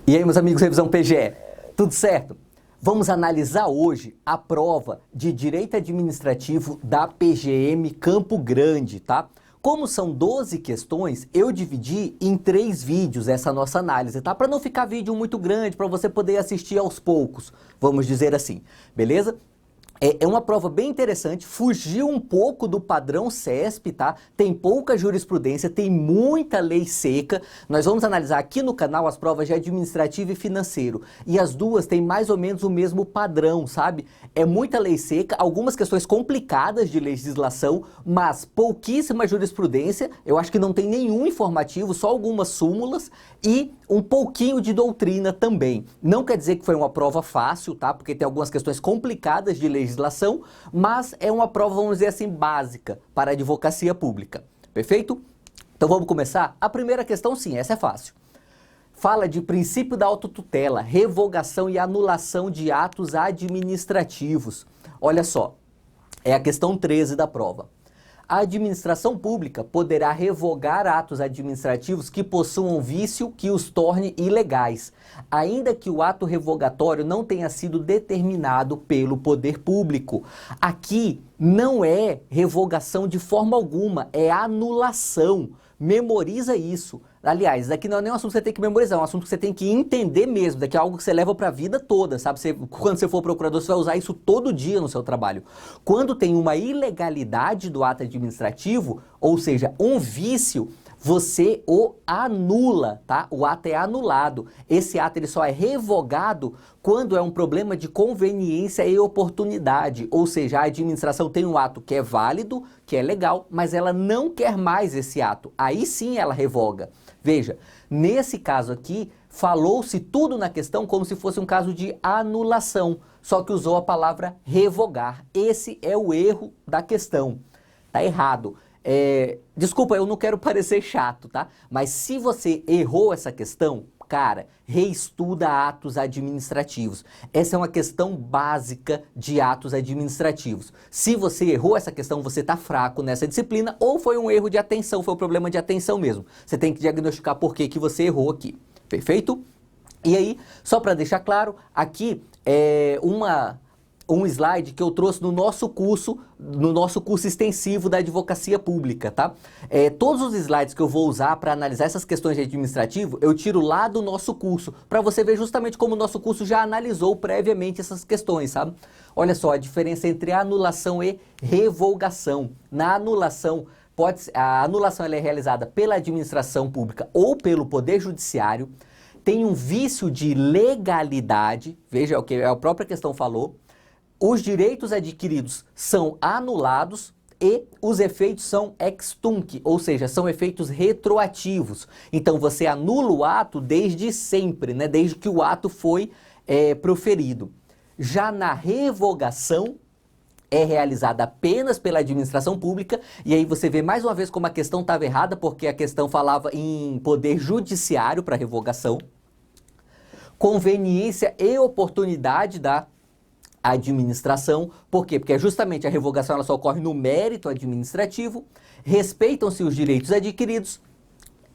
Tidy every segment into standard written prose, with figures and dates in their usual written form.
E aí, meus amigos, revisão PGE, tudo certo? Vamos analisar hoje a prova de Direito Administrativo da PGM Campo Grande, tá? Como são 12 questões, eu dividi em 3 vídeos essa nossa análise, tá? Para não ficar vídeo muito grande, para você poder assistir aos poucos, vamos dizer assim, beleza? É uma prova bem interessante, fugiu um pouco do padrão CESP, tá? Tem pouca jurisprudência, tem muita lei seca. Nós vamos analisar aqui no canal as provas de administrativo e financeiro. E as duas têm mais ou menos o mesmo padrão, sabe? É muita lei seca, algumas questões complicadas de legislação, mas pouquíssima jurisprudência. Eu acho que não tem nenhum informativo, só algumas súmulas e um pouquinho de doutrina também. Não quer dizer que foi uma prova fácil, tá? Porque tem algumas questões complicadas de legislação, mas é uma prova, vamos dizer assim, básica para a advocacia pública. Perfeito? Então vamos começar? A primeira questão, sim, essa é fácil. Fala de princípio da autotutela, revogação e anulação de atos administrativos. Olha só, é a questão 13 da prova. A administração pública poderá revogar atos administrativos que possuam vício que os torne ilegais, ainda que o ato revogatório não tenha sido determinado pelo poder público. Aqui não é revogação de forma alguma, é anulação. Memoriza isso. Aliás, daqui não é nem um assunto que você tem que memorizar, é um assunto que você tem que entender mesmo, daqui é algo que você leva para a vida toda, sabe? Quando você for procurador, você vai usar isso todo dia no seu trabalho. Quando tem uma ilegalidade do ato administrativo, ou seja, um vício, você o anula, tá? O ato é anulado. Esse ato ele só é revogado quando é um problema de conveniência e oportunidade. Ou seja, a administração tem um ato que é válido, que é legal, mas ela não quer mais esse ato. Aí sim ela revoga. Veja, nesse caso aqui, falou-se tudo na questão como se fosse um caso de anulação, só que usou a palavra revogar. Esse é o erro da questão. Tá errado. Desculpa, eu não quero parecer chato, tá? Mas se você errou essa questão, cara, reestuda atos administrativos. Essa é uma questão básica de atos administrativos. Se você errou essa questão, você está fraco nessa disciplina ou foi um erro de atenção, foi um problema de atenção mesmo. Você tem que diagnosticar por que você errou aqui. Perfeito? E aí, só para deixar claro, aqui é um slide que eu trouxe no nosso curso extensivo da advocacia pública, tá? Todos os slides que eu vou usar para analisar essas questões de administrativo, eu tiro lá do nosso curso, para você ver justamente como o nosso curso já analisou previamente essas questões, sabe? Olha só a diferença entre anulação e revogação. Na anulação, a anulação ela é realizada pela administração pública ou pelo Poder Judiciário, tem um vício de legalidade, veja o que a própria questão falou, os direitos adquiridos são anulados e os efeitos são ex tunc, ou seja, são efeitos retroativos. Então você anula o ato desde sempre, né? Desde que o ato foi proferido. Já na revogação, é realizada apenas pela administração pública, e aí você vê mais uma vez como a questão estava errada, porque a questão falava em poder judiciário para revogação, conveniência e oportunidade da administração. Por quê? Porque justamente a revogação ela só ocorre no mérito administrativo, respeitam-se os direitos adquiridos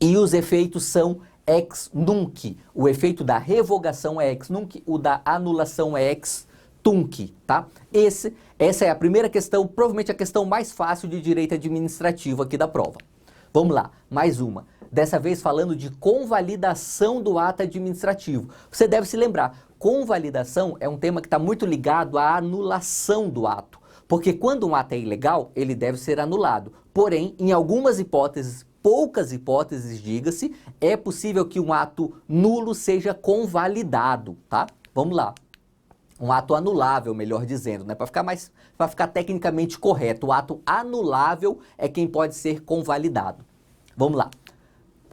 e os efeitos são ex nunc. O efeito da revogação é ex nunc, o da anulação é ex tunc, tá? Essa é a primeira questão, provavelmente a questão mais fácil de direito administrativo aqui da prova. Vamos lá, mais uma. Dessa vez falando de convalidação do ato administrativo. Você deve se lembrar, convalidação é um tema que está muito ligado à anulação do ato. Porque quando um ato é ilegal, ele deve ser anulado. Porém, em algumas hipóteses, poucas hipóteses, diga-se, é possível que um ato nulo seja convalidado, tá? Vamos lá. Um ato anulável, melhor dizendo, né? Para ficar tecnicamente correto, o ato anulável é quem pode ser convalidado. Vamos lá.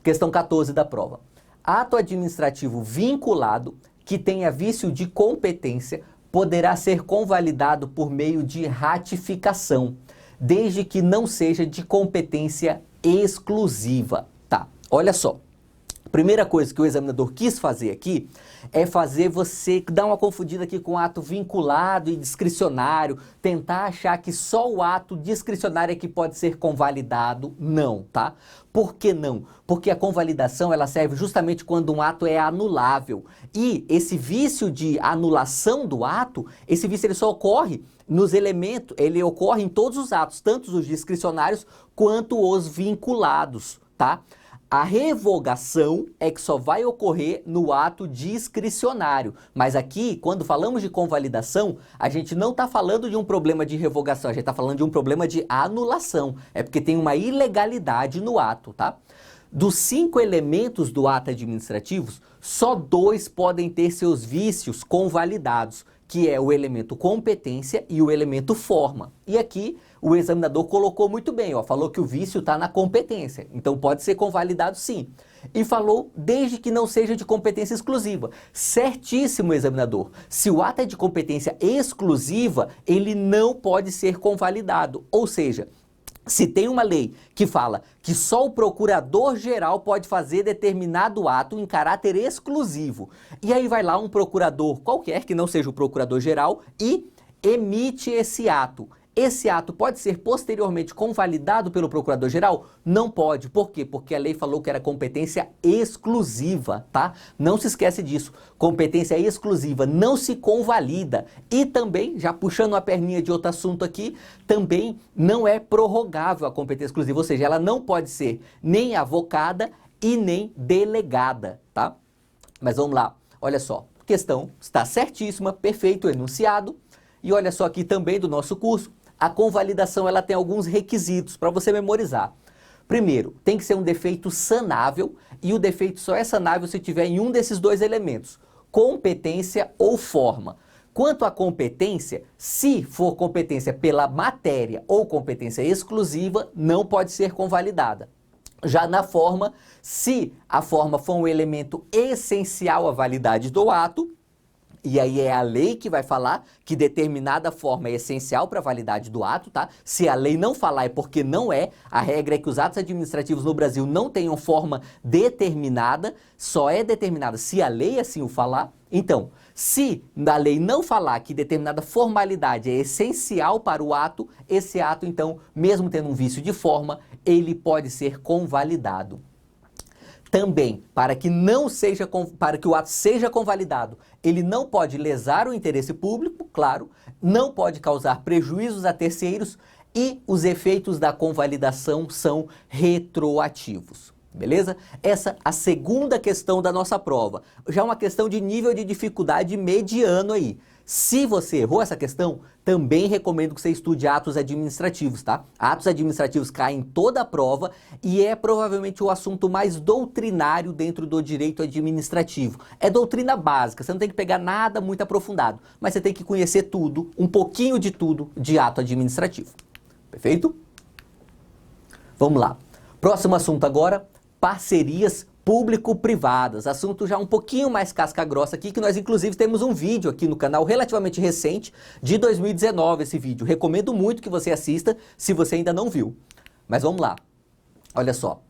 Questão 14 da prova. Ato administrativo vinculado que tenha vício de competência poderá ser convalidado por meio de ratificação, desde que não seja de competência exclusiva. Tá, olha só. Primeira coisa que o examinador quis fazer aqui é fazer você dar uma confundida aqui com ato vinculado e discricionário, tentar achar que só o ato discricionário é que pode ser convalidado. Não, tá? Por que não? Porque a convalidação ela serve justamente quando um ato é anulável. E esse vício de anulação do ato, esse vício ele só ocorre nos elementos, ele ocorre em todos os atos, tanto os discricionários quanto os vinculados, tá? A revogação é que só vai ocorrer no ato discricionário. Mas aqui, quando falamos de convalidação, a gente não está falando de um problema de revogação, a gente está falando de um problema de anulação. É porque tem uma ilegalidade no ato, tá? Dos 5 elementos do ato administrativo, só 2 podem ter seus vícios convalidados, que é o elemento competência e o elemento forma. E aqui o examinador colocou muito bem, ó, falou que o vício está na competência, então pode ser convalidado sim. E falou desde que não seja de competência exclusiva. Certíssimo, examinador. Se o ato é de competência exclusiva, ele não pode ser convalidado. Ou seja, se tem uma lei que fala que só o procurador-geral pode fazer determinado ato em caráter exclusivo, e aí vai lá um procurador qualquer, que não seja o procurador-geral, e emite esse ato. Esse ato pode ser posteriormente convalidado pelo procurador-geral? Não pode. Por quê? Porque a lei falou que era competência exclusiva, tá? Não se esquece disso. Competência exclusiva não se convalida. E também, já puxando a perninha de outro assunto aqui, também não é prorrogável a competência exclusiva. Ou seja, ela não pode ser nem avocada e nem delegada, tá? Mas vamos lá. Olha só. A questão está certíssima, perfeito, enunciado. E olha só aqui também do nosso curso. A convalidação ela tem alguns requisitos para você memorizar. Primeiro, tem que ser um defeito sanável e o defeito só é sanável se tiver em um desses 2 elementos, competência ou forma. Quanto à competência, se for competência pela matéria ou competência exclusiva, não pode ser convalidada. Já na forma, se a forma for um elemento essencial à validade do ato, e aí é a lei que vai falar que determinada forma é essencial para a validade do ato, tá? Se a lei não falar é porque não é. A regra é que os atos administrativos no Brasil não tenham forma determinada, só é determinada se a lei assim o falar. Então, se a lei não falar que determinada formalidade é essencial para o ato, esse ato, então, mesmo tendo um vício de forma, ele pode ser convalidado. Também, para que o ato seja convalidado, ele não pode lesar o interesse público, claro, não pode causar prejuízos a terceiros e os efeitos da convalidação são retroativos. Beleza? Essa é a segunda questão da nossa prova. Já uma questão de nível de dificuldade mediano aí. Se você errou essa questão, também recomendo que você estude atos administrativos, tá? Atos administrativos caem em toda a prova e é provavelmente o assunto mais doutrinário dentro do direito administrativo. É doutrina básica, você não tem que pegar nada muito aprofundado, mas você tem que conhecer tudo, um pouquinho de tudo de ato administrativo. Perfeito? Vamos lá. Próximo assunto agora, parcerias público-privadas, assunto já um pouquinho mais casca grossa aqui, que nós inclusive temos um vídeo aqui no canal relativamente recente, de 2019 esse vídeo. Recomendo muito que você assista, se você ainda não viu. Mas vamos lá, olha só.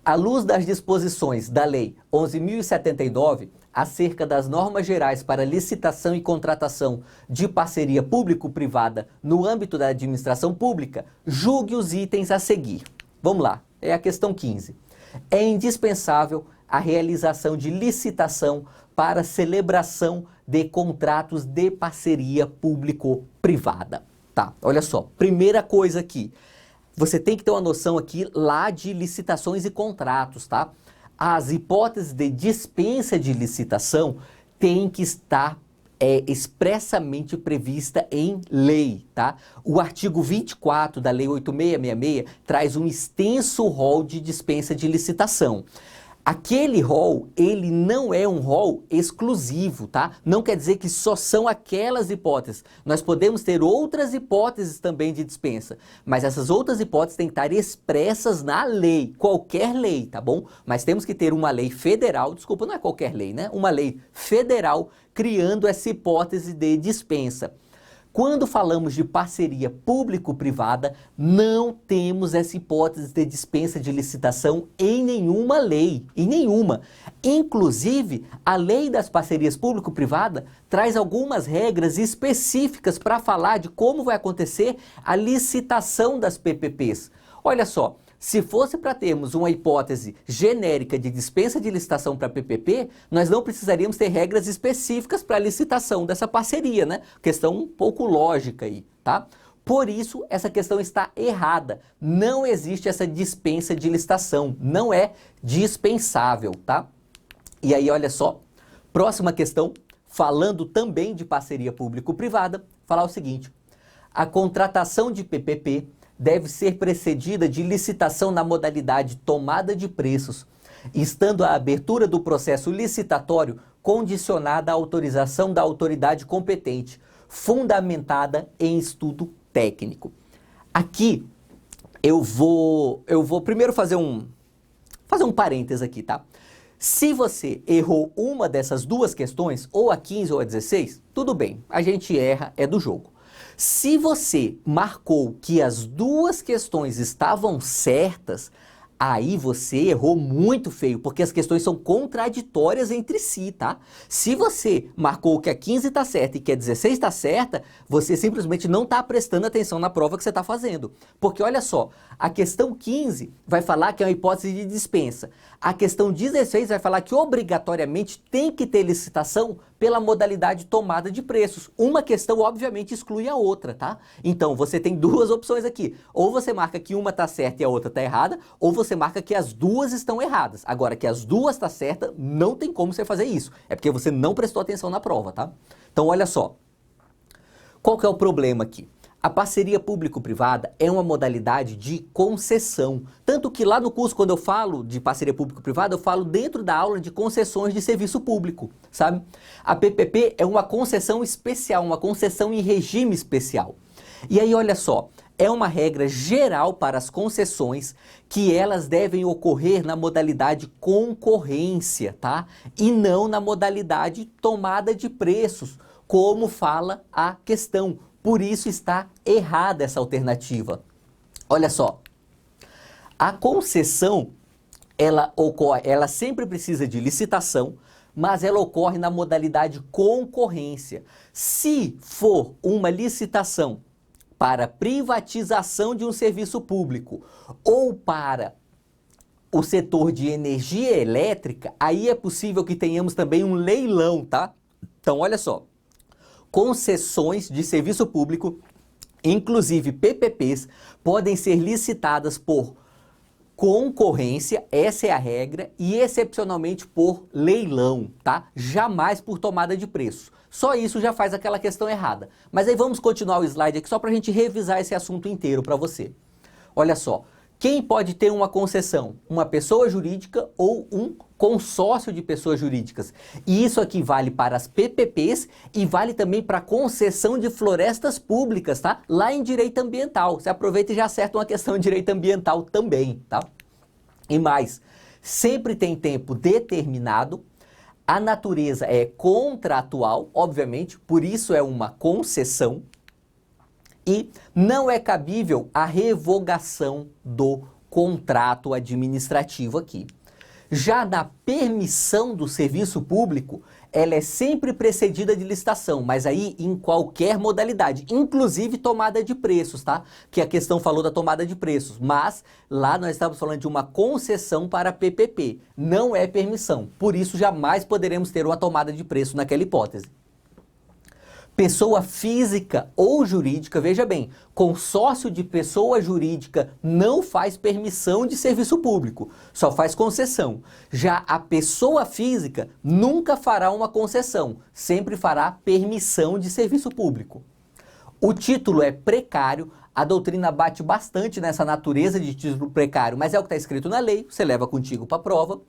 À luz das disposições da Lei 11.079, acerca das normas gerais para licitação e contratação de parceria público-privada no âmbito da administração pública, julgue os itens a seguir. Vamos lá, é a questão 15. É indispensável a realização de licitação para celebração de contratos de parceria público-privada. Tá, olha só, primeira coisa aqui, você tem que ter uma noção aqui lá de licitações e contratos, tá? As hipóteses de dispensa de licitação têm que estar expressamente prevista em lei, tá? O artigo 24 da Lei 8.666 traz um extenso rol de dispensa de licitação. Aquele rol, ele não é um rol exclusivo, tá? Não quer dizer que só são aquelas hipóteses. Nós podemos ter outras hipóteses também de dispensa, mas essas outras hipóteses têm que estar expressas na lei, qualquer lei, tá bom? Mas temos que ter uma lei federal, desculpa, não é qualquer lei, né? Uma lei federal criando essa hipótese de dispensa. Quando falamos de parceria público-privada, não temos essa hipótese de dispensa de licitação em nenhuma lei, em nenhuma. Inclusive, a lei das parcerias público-privada traz algumas regras específicas para falar de como vai acontecer a licitação das PPPs. Olha só, se fosse para termos uma hipótese genérica de dispensa de licitação para PPP, nós não precisaríamos ter regras específicas para a licitação dessa parceria, né? Questão um pouco lógica aí, tá? Por isso, essa questão está errada. Não existe essa dispensa de licitação, não é dispensável, tá? E aí, olha só, próxima questão, falando também de parceria público-privada, falar o seguinte: a contratação de PPP deve ser precedida de licitação na modalidade tomada de preços, estando a abertura do processo licitatório condicionada à autorização da autoridade competente, fundamentada em estudo técnico. Aqui eu vou primeiro fazer um parênteses aqui, tá? Se você errou uma dessas duas questões, ou a 15 ou a 16, tudo bem, a gente erra, é do jogo. Se você marcou que as duas questões estavam certas, aí você errou muito feio, porque as questões são contraditórias entre si, tá? Se você marcou que a 15 está certa e que a 16 está certa, você simplesmente não está prestando atenção na prova que você está fazendo. Porque olha só, a questão 15 vai falar que é uma hipótese de dispensa. A questão 16 vai falar que obrigatoriamente tem que ter licitação pela modalidade tomada de preços. Uma questão, obviamente, exclui a outra, tá? Então, você tem duas opções aqui. Ou você marca que uma está certa e a outra está errada, ou você marca que as duas estão erradas. Agora, que as duas estão certas, não tem como você fazer isso. É porque você não prestou atenção na prova, tá? Então, olha só. Qual que é o problema aqui? A parceria público-privada é uma modalidade de concessão. Tanto que lá no curso, quando eu falo de parceria público-privada, eu falo dentro da aula de concessões de serviço público, sabe? A PPP é uma concessão especial, uma concessão em regime especial. E aí, olha só, é uma regra geral para as concessões que elas devem ocorrer na modalidade concorrência, tá? E não na modalidade tomada de preços, como fala a questão. Por isso está errada essa alternativa. Olha só, a concessão, ela sempre precisa de licitação, mas ela ocorre na modalidade concorrência. Se for uma licitação para privatização de um serviço público ou para o setor de energia elétrica, aí é possível que tenhamos também um leilão, tá? Então, olha só. Concessões de serviço público, inclusive PPPs, podem ser licitadas por concorrência, essa é a regra, e excepcionalmente por leilão, tá? Jamais por tomada de preço. Só isso já faz aquela questão errada. Mas aí vamos continuar o slide aqui só para a gente revisar esse assunto inteiro para você. Olha só, quem pode ter uma concessão? Uma pessoa jurídica ou um consórcio de pessoas jurídicas. E isso aqui vale para as PPPs e vale também para a concessão de florestas públicas, tá? Lá em direito ambiental. Você aproveita e já acerta uma questão de direito ambiental também, tá? E mais, sempre tem tempo determinado, a natureza é contratual, obviamente, por isso é uma concessão, e não é cabível a revogação do contrato administrativo aqui. Já na permissão do serviço público, ela é sempre precedida de licitação, mas aí em qualquer modalidade, inclusive tomada de preços, tá? Que a questão falou da tomada de preços, mas lá nós estamos falando de uma concessão para PPP, não é permissão. Por isso jamais poderemos ter uma tomada de preço naquela hipótese. Pessoa física ou jurídica, veja bem, consórcio de pessoa jurídica não faz permissão de serviço público, só faz concessão. Já a pessoa física nunca fará uma concessão, sempre fará permissão de serviço público. O título é precário, a doutrina bate bastante nessa natureza de título precário, mas é o que está escrito na lei, você leva contigo para a prova.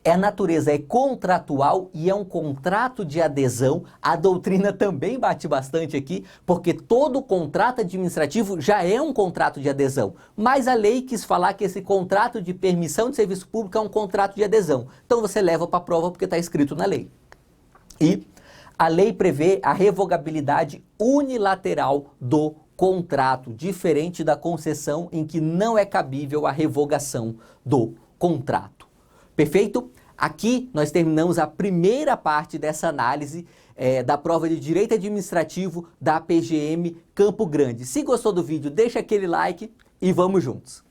A natureza é contratual e é um contrato de adesão. A doutrina também bate bastante aqui, porque todo contrato administrativo já é um contrato de adesão. Mas a lei quis falar que esse contrato de permissão de serviço público é um contrato de adesão. Então você leva para a prova porque está escrito na lei. E a lei prevê a revogabilidade unilateral do contrato, diferente da concessão em que não é cabível a revogação do contrato. Perfeito? Aqui nós terminamos a primeira parte dessa análise da prova de Direito Administrativo da PGM Campo Grande. Se gostou do vídeo, deixa aquele like e vamos juntos!